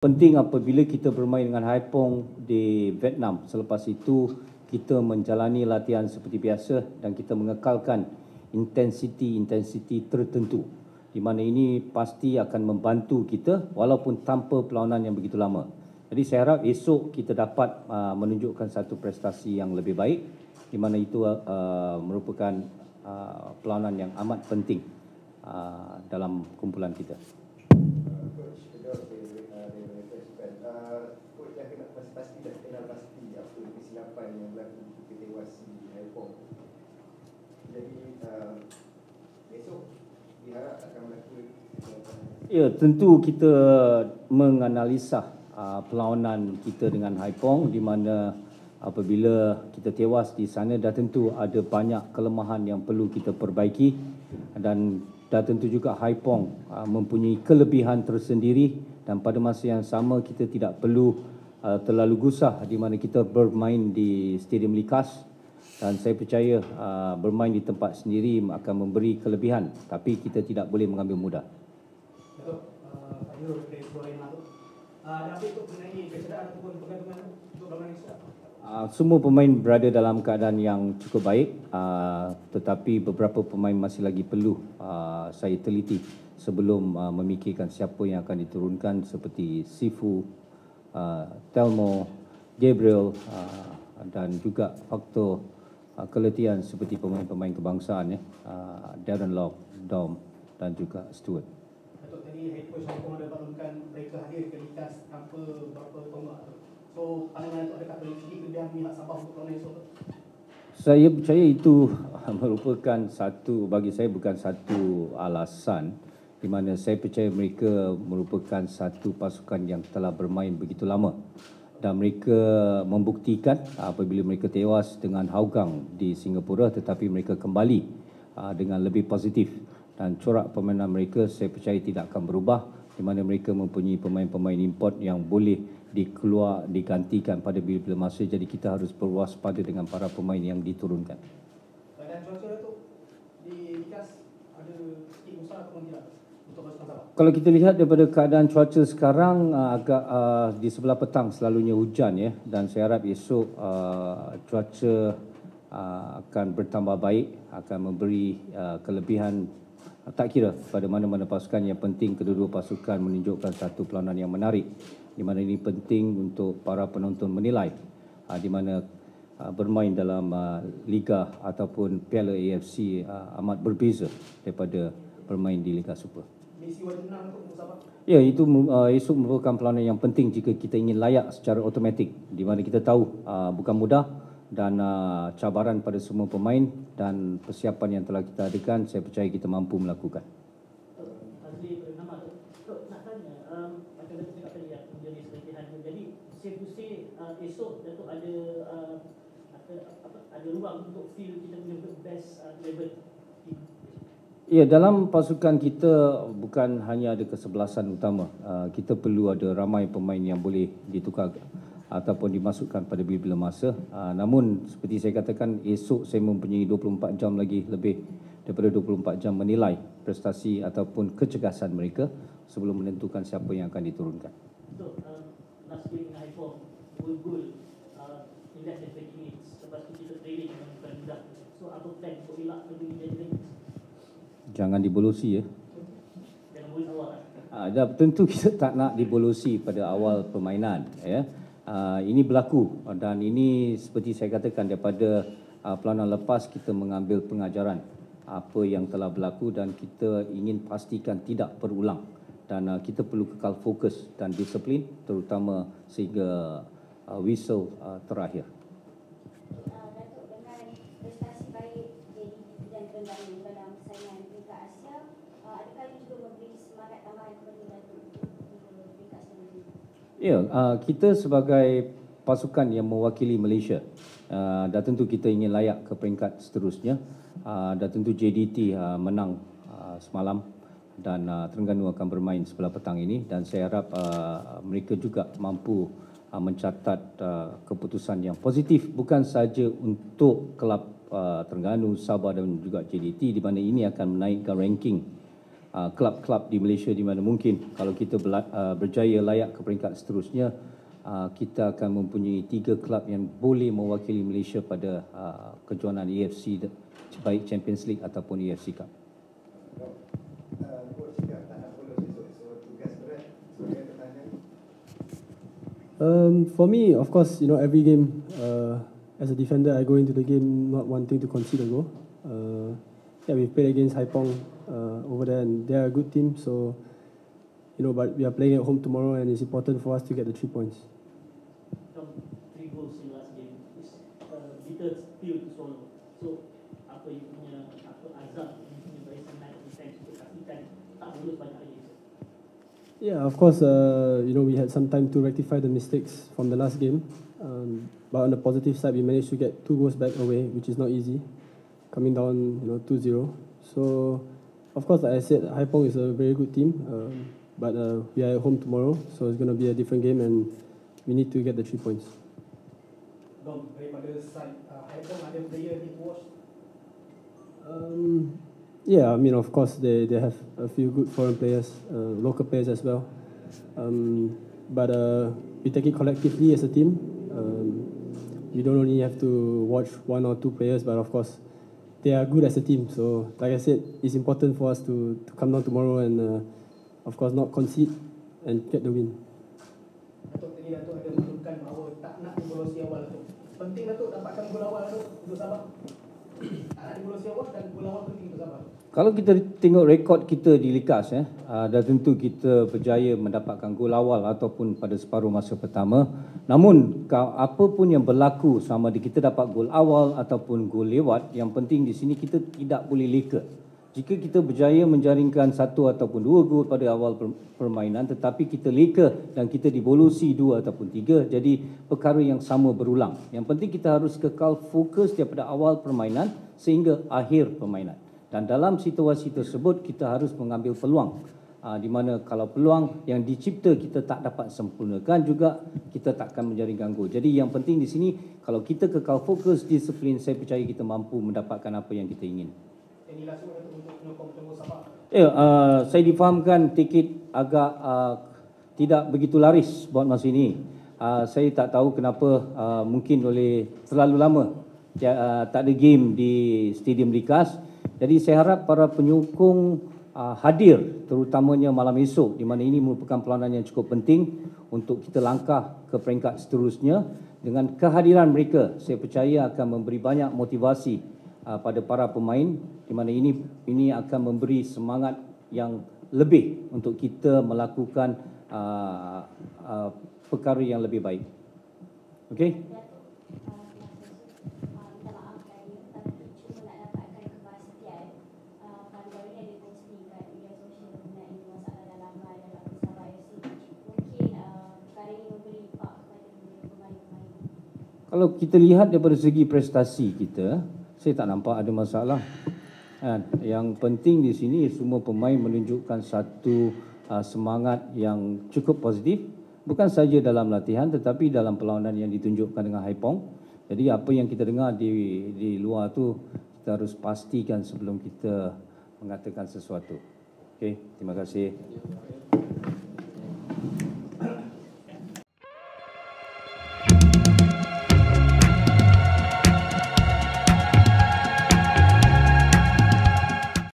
Penting apabila kita bermain dengan Haipong di Vietnam. Selepas itu, kita menjalani latihan seperti biasa dan kita mengekalkan intensiti tertentu. Di mana ini pasti akan membantu kita walaupun tanpa perlawanan yang begitu lama. Jadi saya harap esok kita dapat menunjukkan satu prestasi yang lebih baik, di mana itu merupakan perlawanan yang amat penting dalam kumpulan kita. Coach dah kena pasti dah kenal pasti apa kesilapan yang berlaku ketika tewas si Haipong. Jadi besok diharap akan berlaku. Ya, tentu kita menganalisa perlawanan kita dengan Haipong, di mana apabila kita tewas di sana dah tentu ada banyak kelemahan yang perlu kita perbaiki, dan dah tentu juga Haipong mempunyai kelebihan tersendiri, dan pada masa yang sama kita tidak perlu terlalu gusar di mana kita bermain di Stadium Likas, dan saya percaya bermain di tempat sendiri akan memberi kelebihan, tapi kita tidak boleh mengambil mudah. Betul, Pak Yul dari Florida itu. Dan apa itu mengenai kecederaan ataupun pergantungan untuk bermain Malaysia? Semua pemain berada dalam keadaan yang cukup baik, tetapi beberapa pemain masih lagi perlu saya teliti sebelum memikirkan siapa yang akan diturunkan, seperti Sifu, Telmo, Gabriel, dan juga faktor keletihan seperti pemain-pemain kebangsaan, Darren Lock, Dom, dan juga Stuart. Datuk, tadi head coach Haipong ada maklumkan mereka hadir ke Likas tanpa berapa tonggak. So, pandangan itu adakah boleh sedikit kelebihan pihak Sabah untuk perlawanan esok? Saya percaya itu merupakan bagi saya bukan satu alasan, di mana saya percaya mereka merupakan satu pasukan yang telah bermain begitu lama, dan mereka membuktikan apabila mereka tewas dengan Hougang di Singapura, tetapi mereka kembali dengan lebih positif, dan corak permainan mereka saya percaya tidak akan berubah, di mana mereka mempunyai pemain-pemain import yang boleh digantikan pada bila-bila masa. Jadi kita harus berwaspada dengan para pemain yang diturunkan. Dan cuaca tu di Likas ada sedikit usaha atau tidak untuk pasukan Sabah? Kalau kita lihat daripada keadaan cuaca sekarang, agak di sebelah petang selalunya hujan, ya, dan saya harap esok cuaca akan bertambah baik, akan memberi kelebihan tak kira pada mana-mana pasukan. Yang penting kedua-dua pasukan menunjukkan satu perlawanan yang menarik, di mana ini penting untuk para penonton menilai di mana bermain dalam Liga ataupun Piala AFC amat berbeza daripada bermain di Liga Super. Misi wajib menang untuk Sabah? Ya, itu esok merupakan perlawanan yang penting jika kita ingin layak secara automatik, di mana kita tahu bukan mudah, dan cabaran pada semua pemain dan persiapan yang telah kita adakan, saya percaya kita mampu melakukan. Azli bernama tu, nak tanya, macam Datuk cakap tadi ya, menjadi seletihan. Jadi safe to say esok Datuk ada ruang untuk feel kita punya best level. Ya, dalam pasukan kita bukan hanya ada kesebelasan utama. Kita perlu ada ramai pemain yang boleh ditukar ataupun dimasukkan pada bila-bila masa. Namun seperti saya katakan, esok saya mempunyai 24 jam lagi, lebih daripada 24 jam menilai prestasi ataupun kecergasan mereka sebelum menentukan siapa yang akan diturunkan. So, last week dengan Haipong, gol in less than 20 minutes. Lepas tu kita training dengan bukan mudah. So, apa plan untuk elak lebih menjadi lagi? Jangan dibolosi, ya. Jangan boleh awal. Tentu kita tak nak dibolosi pada awal permainan, ya. Ini berlaku, dan ini seperti saya katakan, daripada perlawanan lepas kita mengambil pengajaran apa yang telah berlaku dan kita ingin pastikan tidak berulang, dan kita perlu kekal fokus dan disiplin, terutama sehingga whistle terakhir. Datuk, dengan prestasi baik JDT dan Terengganu dalam persaingan peringkat Asia, adakah ini juga memberi semangat tambahan kepada Datuk untuk peringkat selanjutnya? Ya, kita sebagai pasukan yang mewakili Malaysia, dah tentu kita ingin layak ke peringkat seterusnya. Dah tentu JDT menang semalam, dan Terengganu akan bermain sebelah petang ini, dan saya harap mereka juga mampu mencatat keputusan yang positif, bukan saja untuk kelab Terengganu, Sabah dan juga JDT, di mana ini akan menaikkan ranking klub-klub di Malaysia di mana mungkin kalau kita berjaya layak ke peringkat seterusnya, kita akan mempunyai 3 klub yang boleh mewakili Malaysia pada kejohanan AFC, baik Champions League ataupun AFC Cup. Coach cakap tak nak bolos esok, so tugas berat sebagai pertahanan. For me, of course, every game, as a defender, I go into the game not wanting to concede a goal. We played against Haipong over there, and they are a good team. So, but we are playing at home tomorrow, and it's important for us to get the 3 points. From 3 goals in last game, it's bitter pill to swallow. So, apa you punya azam, you punya barisan naik defense untuk pastikan tak bolos banyak lagi. Yeah, of course, we had some time to rectify the mistakes from the last game. But on the positive side, we managed to get 2 goals back away, which is not easy, coming down 2-0. So, of course, like I said, Haipong is a very good team. But we are at home tomorrow, so it's going to be a different game, and we need to get the 3 points. Dom, daripada side Haipong ada player hit watch. Yeah, I mean, of course, they have a few good foreign players, local players as well. But we take it collectively as a team. We don't only have to watch 1 or 2 players, but of course, they are good as a team. So, like I said, it's important for us to come down tomorrow and, of course, not concede and get the win. Datuk tadi Datuk ada maklumkan bahawa tak nak dibolosi awal tu. Penting Datuk dapatkan gol awal Datuk untuk Sabah. Tak nak dibolosi awal dan gol awal penting untuk Sabah. Kalau kita tengok rekod kita di Likas, dah tentu kita berjaya mendapatkan gol awal ataupun pada separuh masa pertama. Namun, apa pun yang berlaku sama ada kita dapat gol awal ataupun gol lewat, yang penting di sini kita tidak boleh leka. Jika kita berjaya menjaringkan 1 ataupun 2 gol pada awal permainan, tetapi kita leka dan kita dibolosi 2 ataupun 3, jadi perkara yang sama berulang. Yang penting kita harus kekal fokus daripada awal permainan sehingga akhir permainan. Dan dalam situasi tersebut kita harus mengambil peluang. Di mana kalau peluang yang dicipta kita tak dapat sempurnakan juga, kita takkan menjaringkan gol. Jadi yang penting di sini, kalau kita kekal fokus, disiplin, saya percaya kita mampu mendapatkan apa yang kita ingin. Ini langsung untuk penyokong tunggu Sabah. Saya difahamkan tiket agak tidak begitu laris buat masa ini. Saya tak tahu kenapa, mungkin oleh terlalu lama tak ada game di Stadium Likas. Jadi saya harap para penyokong hadir terutamanya malam esok, di mana ini merupakan peranan yang cukup penting untuk kita langkah ke peringkat seterusnya. Dengan kehadiran mereka, saya percaya akan memberi banyak motivasi pada para pemain, di mana ini akan memberi semangat yang lebih untuk kita melakukan perkara yang lebih baik. Okey? Kalau kita lihat daripada segi prestasi kita, saya tak nampak ada masalah. Yang penting di sini semua pemain menunjukkan satu semangat yang cukup positif, bukan saja dalam latihan tetapi dalam perlawanan yang ditunjukkan dengan Haipong. Jadi apa yang kita dengar di luar tu, kita harus pastikan sebelum kita mengatakan sesuatu. Okey, terima kasih.